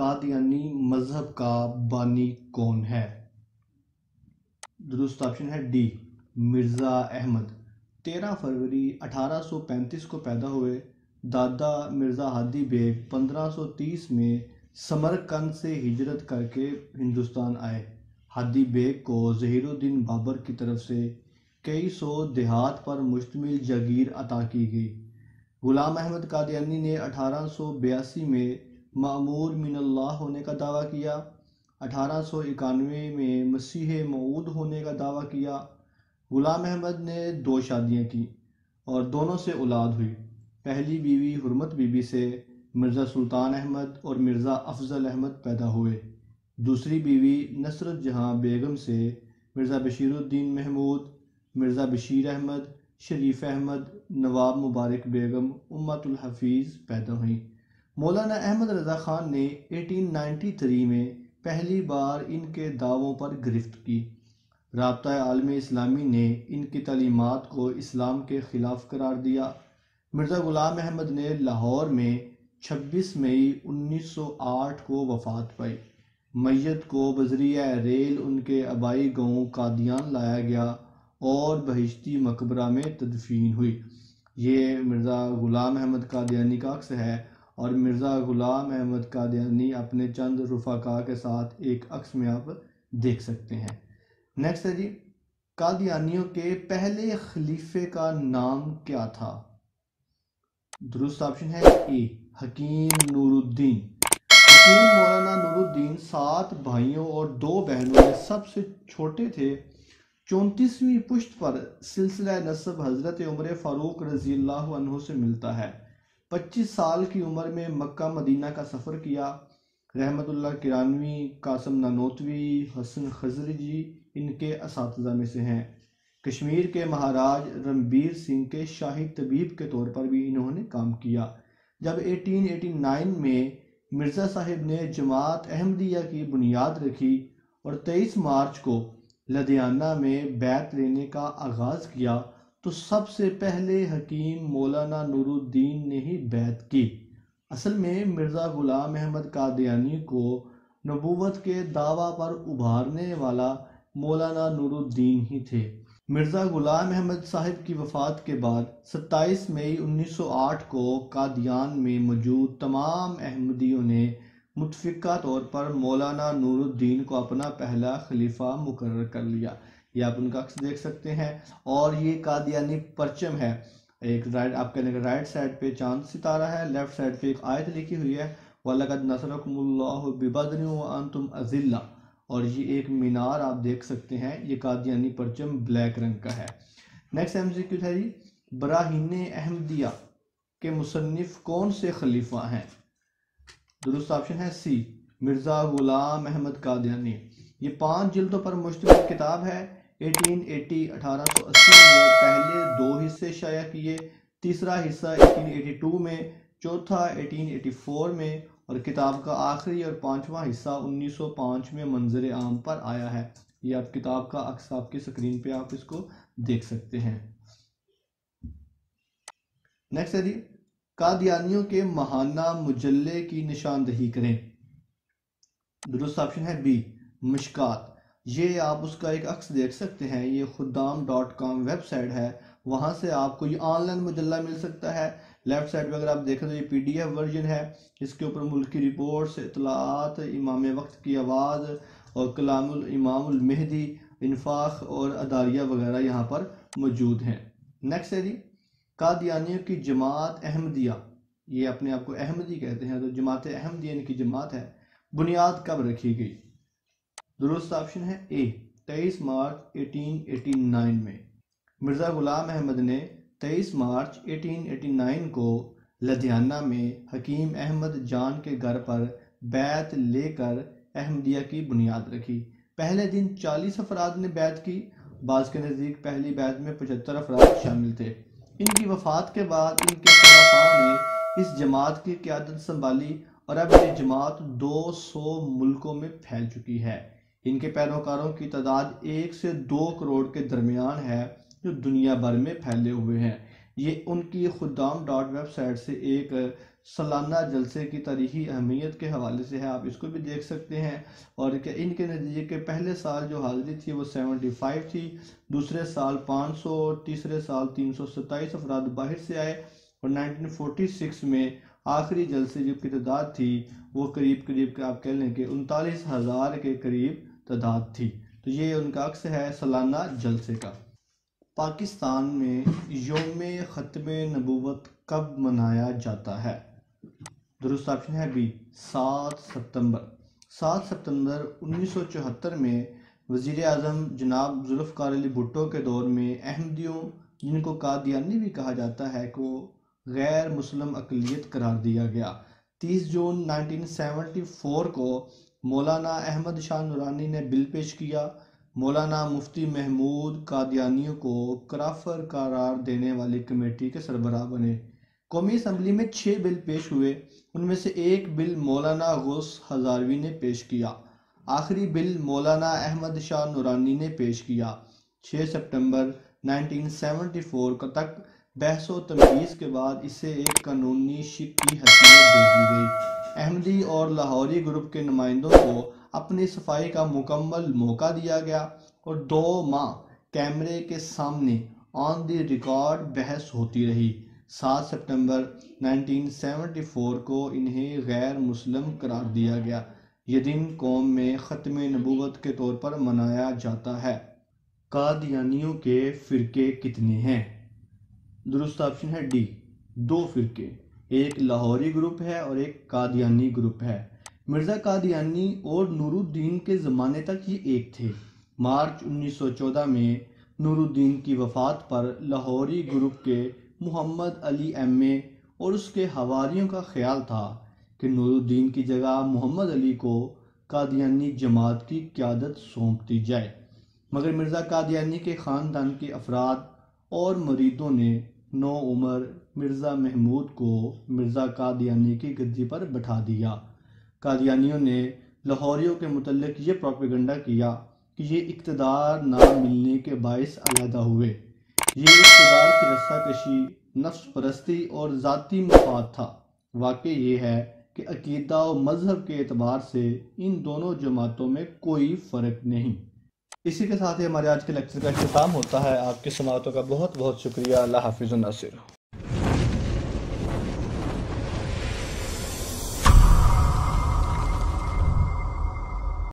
कादियानी मजहब का बानी कौन है? दुरुस्त ऑप्शन है डी, मिर्ज़ा अहमद। 13 फरवरी 1835 को पैदा हुए दादा मिर्ज़ा हादी बेग 1530 में समरकंद से हिजरत करके हिंदुस्तान आए। हादी बेग को ज़हीरुद्दीन बाबर की तरफ से कई सौ देहात पर मुश्तमिल जागीर अता की गई। गुलाम अहमद कादियानी ने 1882 में मामूर मिनल्लाह होने का दावा किया। 1891 में मसीह मऊद होने का दावा किया। गुलाम अहमद ने 2 शादियां की और दोनों से औलाद हुई। पहली बीवी हुरमत बीबी से मिर्ज़ा सुल्तान अहमद और मिर्ज़ा अफजल अहमद पैदा हुए। दूसरी बीवी नसरत जहां बेगम से मिर्ज़ा बशीरुद्दीन महमूद, मिर्ज़ा बशीर अहमद, शरीफ अहमद, नवाब मुबारक बेगम, उम्मतुल हफीज़ पैदा हुई। मौलाना अहमद रज़ा ख़ान ने 1893 में पहली बार इनके दावों पर गिरफ्त की। राब्ता आलम इस्लामी ने इनकी तालीमात को इस्लाम के ख़िलाफ़ करार दिया। मिर्ज़ा ग़ुलाम अहमद ने लाहौर में 26 मई 1908 को वफ़ात पाई। मैयत को बज़रिया रेल उनके आबाई गाँव कादियान लाया गया और बहिश्ती मकबरा में तदफीन हुई। ये मिर्ज़ा ग़ुलाम अहमद कादियानी का अक्स है और मिर्ज़ा ग़ुलाम अहमद कादियानी अपने चंद रुफ़ाका के साथ एक अक्स में आप देख सकते हैं। नेक्स्ट है जी, कादियानियों के पहले खलीफे का नाम क्या था? दुरुस्त ऑप्शन है ए, हकीम नूरुद्दीन। हकीम मौलाना नूरुद्दीन 7 भाइयों और 2 बहनों में सबसे छोटे थे। 34वीं पुश्त पर सिलसिला नसब हज़रत उमर फ़ारूक रज़ी अल्लाह अन्हु से मिलता है। 25 साल की उम्र में मक्का मदीना का सफ़र किया। रहमतुल्लाह किरानवी, कासम नानोतवी, हसन खजरजी इनके असातिज़ा में से हैं। कश्मीर के महाराज रणबीर सिंह के शाही तबीब के तौर पर भी इन्होंने काम किया। जब 1889 में मिर्ज़ा साहिब ने जमात अहमदिया की बुनियाद रखी और 23 मार्च को लुधियाना में बैत लेने का आगाज़ किया तो सबसे पहले हकीम मौलाना नूरुद्दीन ने ही बैत की। असल में मिर्ज़ा ग़ुलाम अहमद कादियानी को नबूवत के दावा पर उभारने वाला मौलाना नूरुद्दीन ही थे। मिर्ज़ा ग़ुलाम अहमद साहिब की वफ़ात के बाद 27 मई 1908 को कादियान में मौजूद तमाम अहमदियों ने मुतफ़िक़ा तौर पर मौलाना नूरुद्दीन को अपना पहला खलीफा मुकर्रर कर लिया। ये आप उनका अक्स देख सकते हैं और ये कादियानी परचम है। एक राइट आपके राइट साइड पे चांद सितारा है, लेफ्ट साइड पे एक आयत लिखी हुई है, वलक़द नसरकुमुल्लाहु बिबदरिन व अंतुम अज़िल्ला, और ये एक मीनार आप देख सकते हैं। ये कादियानी परचम ब्लैक रंग का है। नेक्स्ट एमसीक्यू है जी, बराहीन अहमदिया के मुसन्निफ कौन से खलीफा हैं? दुरुस्त ऑप्शन है सी, मिर्ज़ा ग़ुलाम अहमद कादियानी। ये 5 जिल्दों पर मुश्तमिल किताब है। 1880 में पहले 2 हिस्से शाया किए, तीसरा हिस्सा 1882 में, चौथा 1884 में और किताब का आखिरी और 5वां हिस्सा 1905 में मंजर आम पर आया है। ये आप किताब का अक्स आपकी स्क्रीन पे आप इसको देख सकते हैं। नेक्स्ट है जी, कादियानियों के महाना मुजल्ले की निशानदही करें। दुरुस्त ऑप्शन है बी, मिशकात। ये आप उसका एक अक्स देख सकते हैं। ये खुद्दाम.com वेबसाइट है, वहाँ से आपको ये ऑनलाइन मुजल्ला मिल सकता है। लेफ्ट साइड पे अगर आप देखें तो ये PDF वर्जन है। इसके ऊपर मुल्क की रिपोर्ट्स, इतलात, इमाम वक्त की आवाज़ और कलामुल इमामुल मेहदी, इन्फाक और अदारिया वगैरह यहाँ पर मौजूद हैं। नेक्स्ट है जी, कादियानियों की जमात अहमदिया, ये अपने आप को अहमदी कहते हैं, तो जमात अहमदिया इनकी जमात है, बुनियाद कब रखी गई? दुरुस्त ऑप्शन है ए, 23 मार्च 1889 में। मिर्ज़ा ग़ुलाम अहमद ने 23 मार्च 1889 को लुधियाना में हकीम अहमद जान के घर पर बैत लेकर अहमदिया की बुनियाद रखी। पहले दिन 40 अफराद ने बैत की। बाज़ के नज़दीक पहली बैत में 75 अफराद शामिल थे। इनकी वफ़ात के बाद इनके खलीफा ने इस जमात की क़यादत संभाली और अब ये जमात 200 मुल्कों में फैल चुकी है। इनके पैरोकारों की तादाद 1 से 2 करोड़ के दरमियान है, जो दुनिया भर में फैले हुए हैं। ये उनकी खुद्दाम वेबसाइट से एक सालाना जलसे की तारीखी अहमियत के हवाले से है, आप इसको भी देख सकते हैं। और कि इनके नतीजे के पहले साल जो हाजिरी थी वो 75 थी, दूसरे साल 500, तीसरे साल 327 अफराद बाहर से आए, और 1946 में आखिरी जलसे की तादाद थी वो करीब करीब आप कह लें कि 39,000 के करीब तादाद थी। तो ये उनका अक्स है सालाना जलसे का। पाकिस्तान में यौम ख़त्म नबूवत कब मनाया जाता है? दुरुस्त ऑप्शन है बी 7 सितंबर। 7 सितंबर 1974 में वज़ीर आज़म जनाब जुल्फ़िकार अली भुट्टो के दौर में अहमदियों, जिनको कादियानी भी कहा जाता है, को गैर मुस्लिम अक़लियत करार दिया गया। 30 जून 1974 को मौलाना अहमद शाह नूरानी ने बिल पेश किया। मौलाना मुफ्ती महमूद कादियानियों को काफिर करार देने वाली कमेटी के सरबराह बने। कौमी असम्बली में 6 बिल पेश हुए, उनमें से एक बिल मौलाना गौस हज़ारवी ने पेश किया। आखिरी बिल मौलाना अहमद शाह नूरानी ने पेश किया। 6 सितंबर 1974 तक बहस व तमयीज़ के बाद इसे एक कानूनी शिक की हैसियत दे दी गई। अहमदी और लाहौरी ग्रुप के नुमाइंदों को अपनी सफाई का मुकम्मल मौका दिया गया और 2 माह कैमरे के सामने ऑन द रिकॉर्ड बहस होती रही। 7 सितंबर 1974 को इन्हें गैर मुस्लिम करार दिया गया। ये दिन कौम में ख़त्म नबूवत के तौर पर मनाया जाता है। कादियानियों के फ़िरके कितने हैं? दुरुस्त ऑप्शन है डी 2 फ़िरके, एक लाहौरी ग्रुप है और एक कादियानी ग्रुप है। मिर्ज़ा कादियानी और नूरुद्दीन के ज़माने तक ये एक थे। मार्च 1914 में नूरुद्दीन की वफ़ात पर लाहौरी ग्रुप के मोहम्मद अली एम.ए. और उसके हवारियों का ख्याल था कि नूरुद्दीन की जगह मोहम्मद अली को कादियानी जमात की क़यादत सौंप दी जाए, मगर मिर्ज़ा कादियानी के ख़ानदान के अफराद और मुरीदों ने नौ उमर मिर्ज़ा महमूद को मिर्ज़ा कादियानी की गद्दी पर बैठा दिया। कादियानियों ने लाहौरियों के मुतल्लिक ये प्रोपेगेंडा किया कि ये इक़्तिदार ना मिलने के बायस अलहदा हुए। ये इक़्तिदार की रस्साकशी, नफ्स परस्ती और ज़ाती मफाद था। वाक़ई ये है कि अक़ीदा व मज़हब के एतबार से इन दोनों जमातों में कोई फ़र्क नहीं। इसी के साथ ही हमारे आज के लेक्चर का इख्तिताम होता है। आपकी समाअतों का बहुत बहुत शुक्रिया। अल्लाह हाफ़िज़ नासिर।